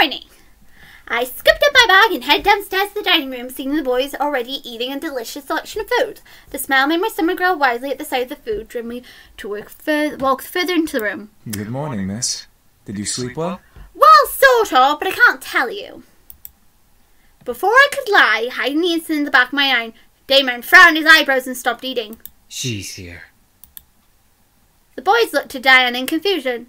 morning. I scooped up my bag and headed downstairs to the dining room, seeing the boys already eating a delicious selection of food. The smell made my stomach growl wisely at the sight of the food, drove me to walk further into the room. Good morning, miss. Did you sleep well? Well, sort of, but I can't tell you. Before I could lie, hiding the incident in the back of my eye, Damon frowned his eyebrows and stopped eating. She's here. The boys looked to Diana in confusion.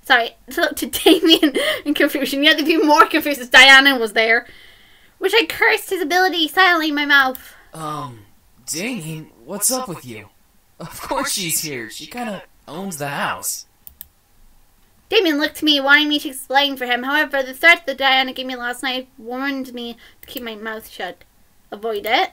Sorry, looked to Damien in confusion. Yet they'd be more confused as Diana was there. Which I cursed his ability silently in my mouth. Damien, what's up with you? Of course she's here. She kinda owns the house. Damien looked to me, wanting me to explain for him. However, the threat that Diana gave me last night warned me to keep my mouth shut. Avoid it.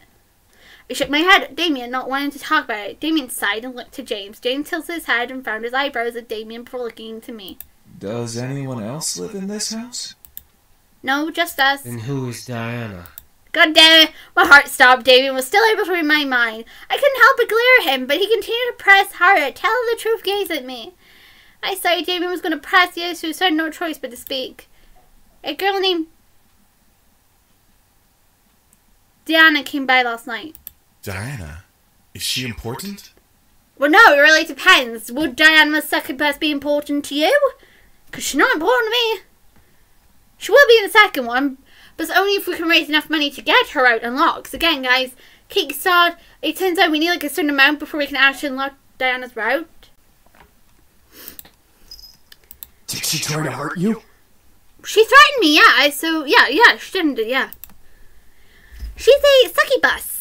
I shook my head at Damien, not wanting to talk about it. Damien sighed and looked to James. James tilted his head and frowned his eyebrows at Damien before looking to me. Does anyone else live in this house? No, just us. And who is Diana? God damn it! My heart stopped. Damien was still able to read my mind. I couldn't help but glare at him, but he continued to press harder. Tell the truth, gaze at me. I saw Damien was going to press the others, so I had no choice but to speak. A girl named Diana came by last night. Diana? Is she important? Well, no, it really depends. Would Diana's second best be important to you? Because she's not important to me. She will be in the second one, but it's only if we can raise enough money to get her out unlocked. Again, guys, Kickstart, it turns out we need like a certain amount before we can actually unlock Diana's route. Did she try to hurt you? She threatened me, yeah. So, yeah, she didn't, yeah. She's a succubus.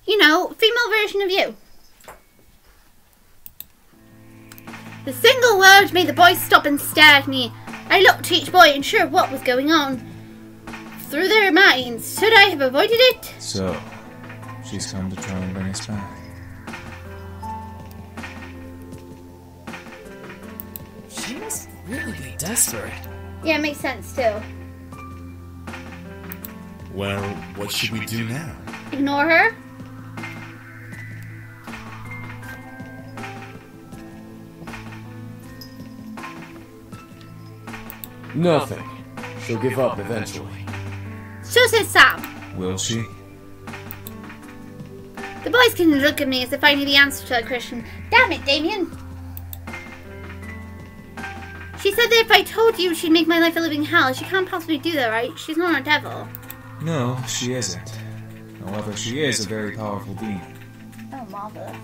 You know, female version of you. The single word made the boys stop and stare at me. I looked to each boy, unsure of what was going on. Through their minds, should I have avoided it? So, she's come to try and bring us back. She must really be desperate. Yeah, it makes sense too. Well, what should we do now? Ignore her? Nothing. She'll give up eventually. So says Sam. Will she? The boys can look at me as if I knew the answer to that question. Damn it, Damien. She said that if I told you she'd make my life a living hell. She can't possibly do that, right? She's not a devil. No, she isn't. However, she is a very powerful being. Oh, marvelous.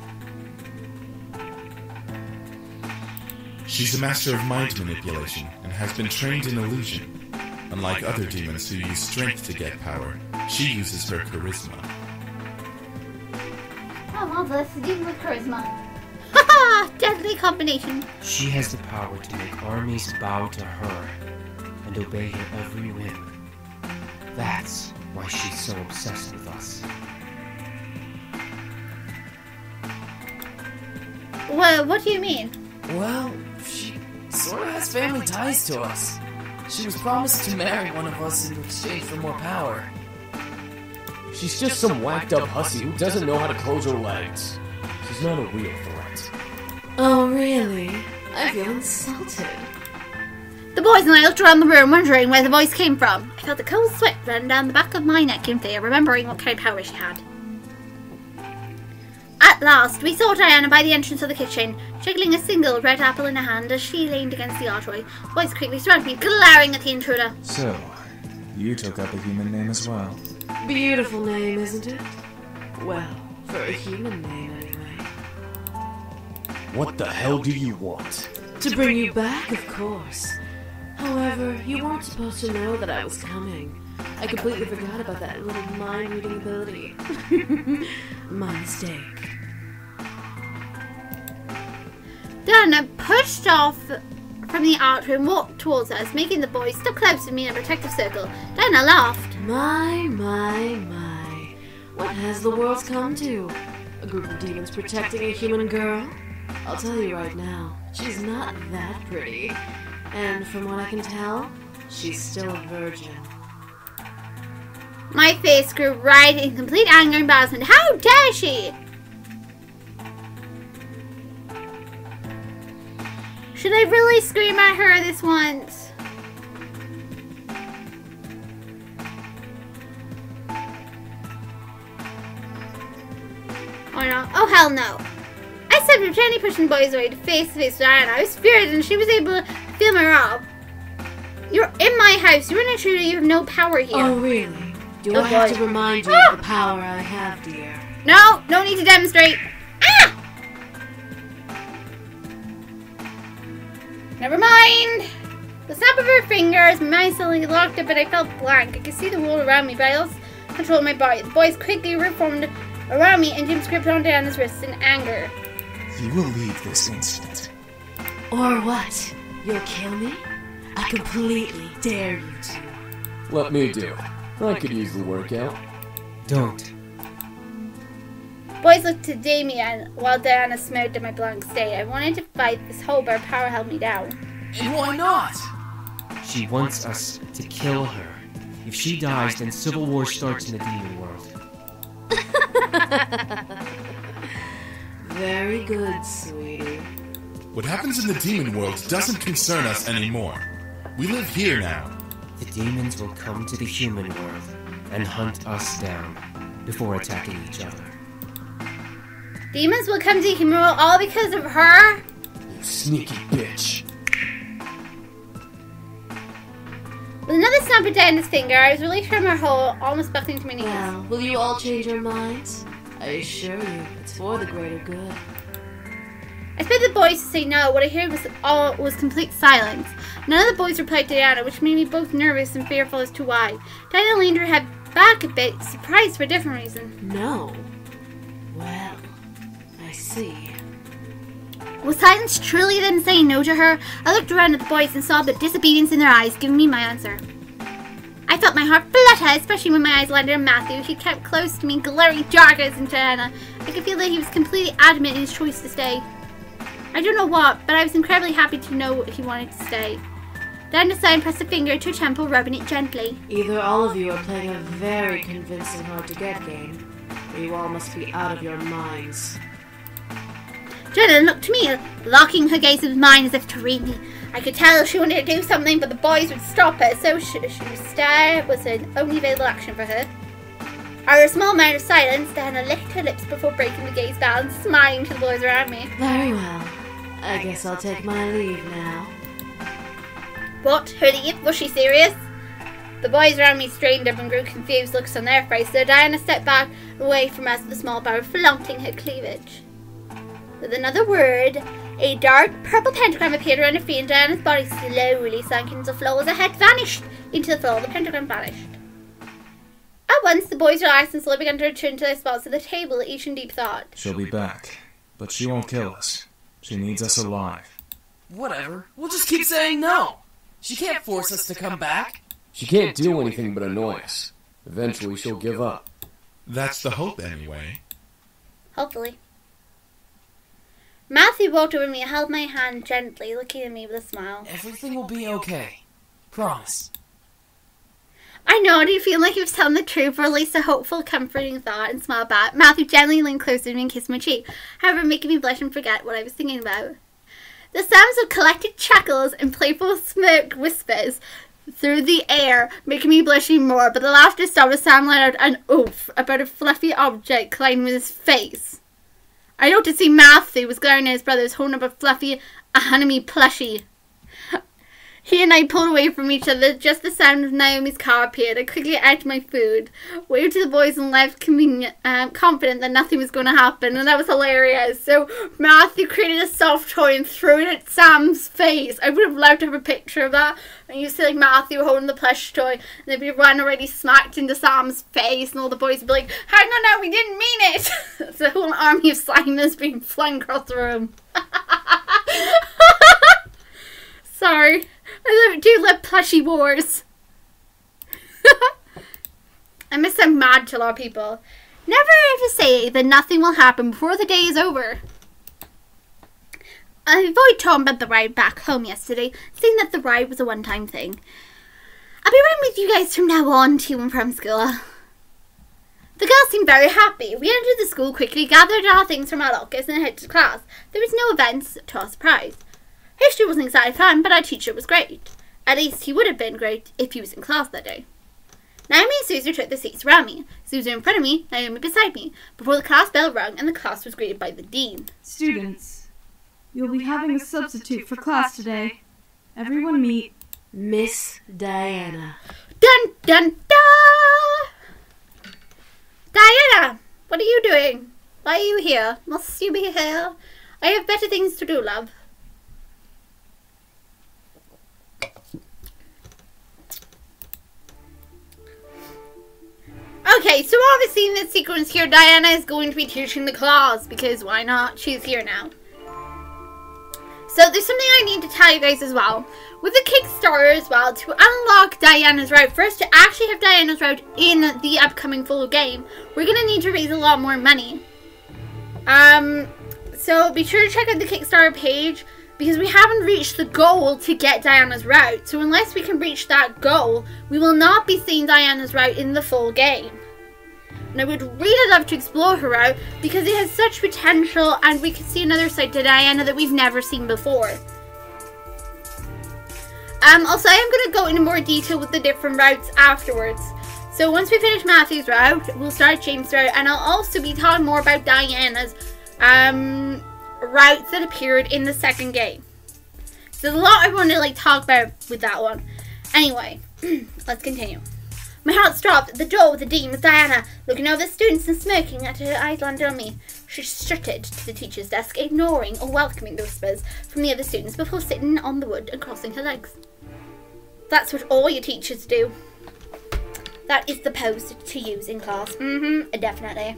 She's a master of mind manipulation and has been trained in illusion. Unlike other demons who use strength to get power, she uses her charisma. Oh, marvelous. A demon with charisma. Haha! Deadly combination. She has the power to make armies bow to her and obey her every whim. That's why she's so obsessed with us. Well, what do you mean? Well, she sort of has family ties to us. She was promised to marry one of us in exchange for more power. She's just some whacked up hussy who doesn't know how to close her legs. She's not a real threat. Oh, really? I feel insulted. The boys and I looked around the room, wondering where the voice came from. I felt a cold sweat run down the back of my neck in fear, remembering what kind of power she had. At last, we saw Diana by the entrance of the kitchen, jiggling a single red apple in her hand as she leaned against the archway. The boys quickly surrounded me, glaring at the intruder. So, you took up a human name as well. Beautiful name, isn't it? Well, for a human name, anyway. What the hell do you want? To bring you back, of course. However, you weren't supposed to know that I was coming. I completely forgot about that little mind-reading ability. My mistake. Diana pushed off from the archway and walked towards us, making the boys step close to me in a protective circle. Diana laughed. My. What has the world come to? A group of demons protecting a human girl? I'll tell you right now, she's not that pretty. And from what I can tell, she's still a virgin. My face grew red in complete anger and embarrassment. How dare she? Should I really scream at her this once? Or not? Oh, hell no. I stepped up gently pushing the boys away to face with Diana. I was furious and she was able to feel my wrath. You're in my house. You're an intruder. You have no power here. Oh, really? Do I have to remind you of the power I have, dear? No, no need to demonstrate. Ah! Never mind. The snap of her fingers, my mind suddenly locked up, but I felt blank. I could see the world around me, but I lost control of my body. The boys quickly reformed around me, and Jim gripped on Diana's wrists in anger. You will leave this instant. Or what? You'll kill me? I completely dare you to. Let me do it. I could use the workout. Don't. Boys looked to Damien while Diana smirked at my blank state. I wanted to fight this whole, but her power held me down. And why not? She wants us to kill her. If she dies, then civil war starts in the demon world. Very good, sweetie. What happens in the demon world doesn't concern us anymore. We live here now. The demons will come to the human world and hunt us down before attacking each other. Demons will come to the human world all because of her? You sneaky bitch. With another snap of Diana's finger, I was released from her hold, almost buckling to my knees. Well, will you all change your minds? I assure you, it's for the greater good. I expected the boys to say no. What I heard was complete silence. None of the boys replied to Diana, which made me both nervous and fearful as to why. Diana leaned her head back a bit, surprised for a different reason. No. Well, I see. Was silence truly them saying no to her? I looked around at the boys and saw the disobedience in their eyes, giving me my answer. I felt my heart flutter, especially when my eyes landed on Matthew. He kept close to me, glaring darkness into Diana. I could feel that he was completely adamant in his choice to stay. I don't know what, but I was incredibly happy to know he wanted to stay. Diana sighed and pressed a finger to her temple, rubbing it gently. Either all of you are playing a very convincing hard-to-get game, or you all must be out of your minds. Diana looked to me, locking her gaze with mine as if to read me. I could tell she wanted to do something, but the boys would stop her, so she stare was the only available action for her. After a small amount of silence, Diana licked her lips before breaking the gaze balance, smiling to the boys around me. Very well. I guess I'll take my leave now. What? Her leave? Was she serious? The boys around me straightened up and grew confused looks on their face, so Diana stepped back away from us with a small bow, flaunting her cleavage. With another word, a dark purple pentagram appeared around her feet, and Diana's body slowly sank into the floor as her head vanished into the floor. The pentagram vanished. At once, the boys relaxed and slowly began to return to their spots at the table, each in deep thought. She'll be back, but she won't kill us. She needs us alive. Whatever. We'll just keep saying no. She can't force us to come back. She can't do anything but annoy us. Eventually she'll give up. That's the hope anyway. Hopefully. Matthew walked over me and held my hand gently, looking at me with a smile. Everything will be okay. Promise. I nodded, feeling like he was telling the truth, or at least a hopeful, comforting thought, and smiled back. Matthew gently leaned closer to me and kissed my cheek, however making me blush and forget what I was thinking about. The sounds of collected chuckles and playful smirk whispers through the air, making me blush even more, but the laughter stopped as Sam let out an oof about a fluffy object colliding with his face. I noticed see Matthew was glaring at his brothers, holding up a fluffy Otome plushie. He and I pulled away from each other. Just the sound of Naomi's car appeared. I quickly ate my food, waved to the boys, and left confident that nothing was going to happen, and that was hilarious. So Matthew created a soft toy and threw it at Sam's face. I would have loved to have a picture of that. And you see like Matthew holding the plush toy, and they'd be run already smacked into Sam's face, and all the boys would be like, "Hang on, no, we didn't mean it." It's a whole army of Simons being flung across the room. Sorry. I do love plushy wars. I must sound mad to a lot of people. Never ever say that nothing will happen before the day is over. I've already told him about the ride back home yesterday, saying that the ride was a one-time thing. I'll be riding with you guys from now on to and from school. The girls seemed very happy. We entered the school quickly, gathered our things from our lockers, and headed to class. There was no events to our surprise. History wasn't exactly fun, but our teacher was great. At least he would have been great if he was in class that day. Naomi and Suzu took the seats around me. Suzu in front of me, Naomi beside me, before the class bell rung and the class was greeted by the dean. Students, you'll be having a substitute for class today. Everyone meet Miss Diana. Dun dun dun! Diana, what are you doing? Why are you here? Must you be here? I have better things to do, love. Okay, so obviously in this sequence here, Diana is going to be teaching the class, because why not? She's here now. So there's something I need to tell you guys as well. With the Kickstarter as well, to unlock Diana's route, first to actually have Diana's route in the upcoming full game, we're going to need to raise a lot more money. So be sure to check out the Kickstarter page, because we haven't reached the goal to get Diana's route. So unless we can reach that goal, we will not be seeing Diana's route in the full game. And I would really love to explore her route because it has such potential and we can see another side to Diana that we've never seen before. Also, I am going to go into more detail with the different routes afterwards. So once we finish Matthew's route, we'll start James' route, and I'll also be talking more about Diana's routes that appeared in the second game. So there's a lot I want to talk about with that one. Anyway, let's continue. My heart stopped at the door with the dean with Diana, looking over the students and smirking at her eyes landed on me. She strutted to the teacher's desk, ignoring or welcoming the whispers from the other students before sitting on the wood and crossing her legs. That's what all your teachers do. That is the pose to use in class. Definitely.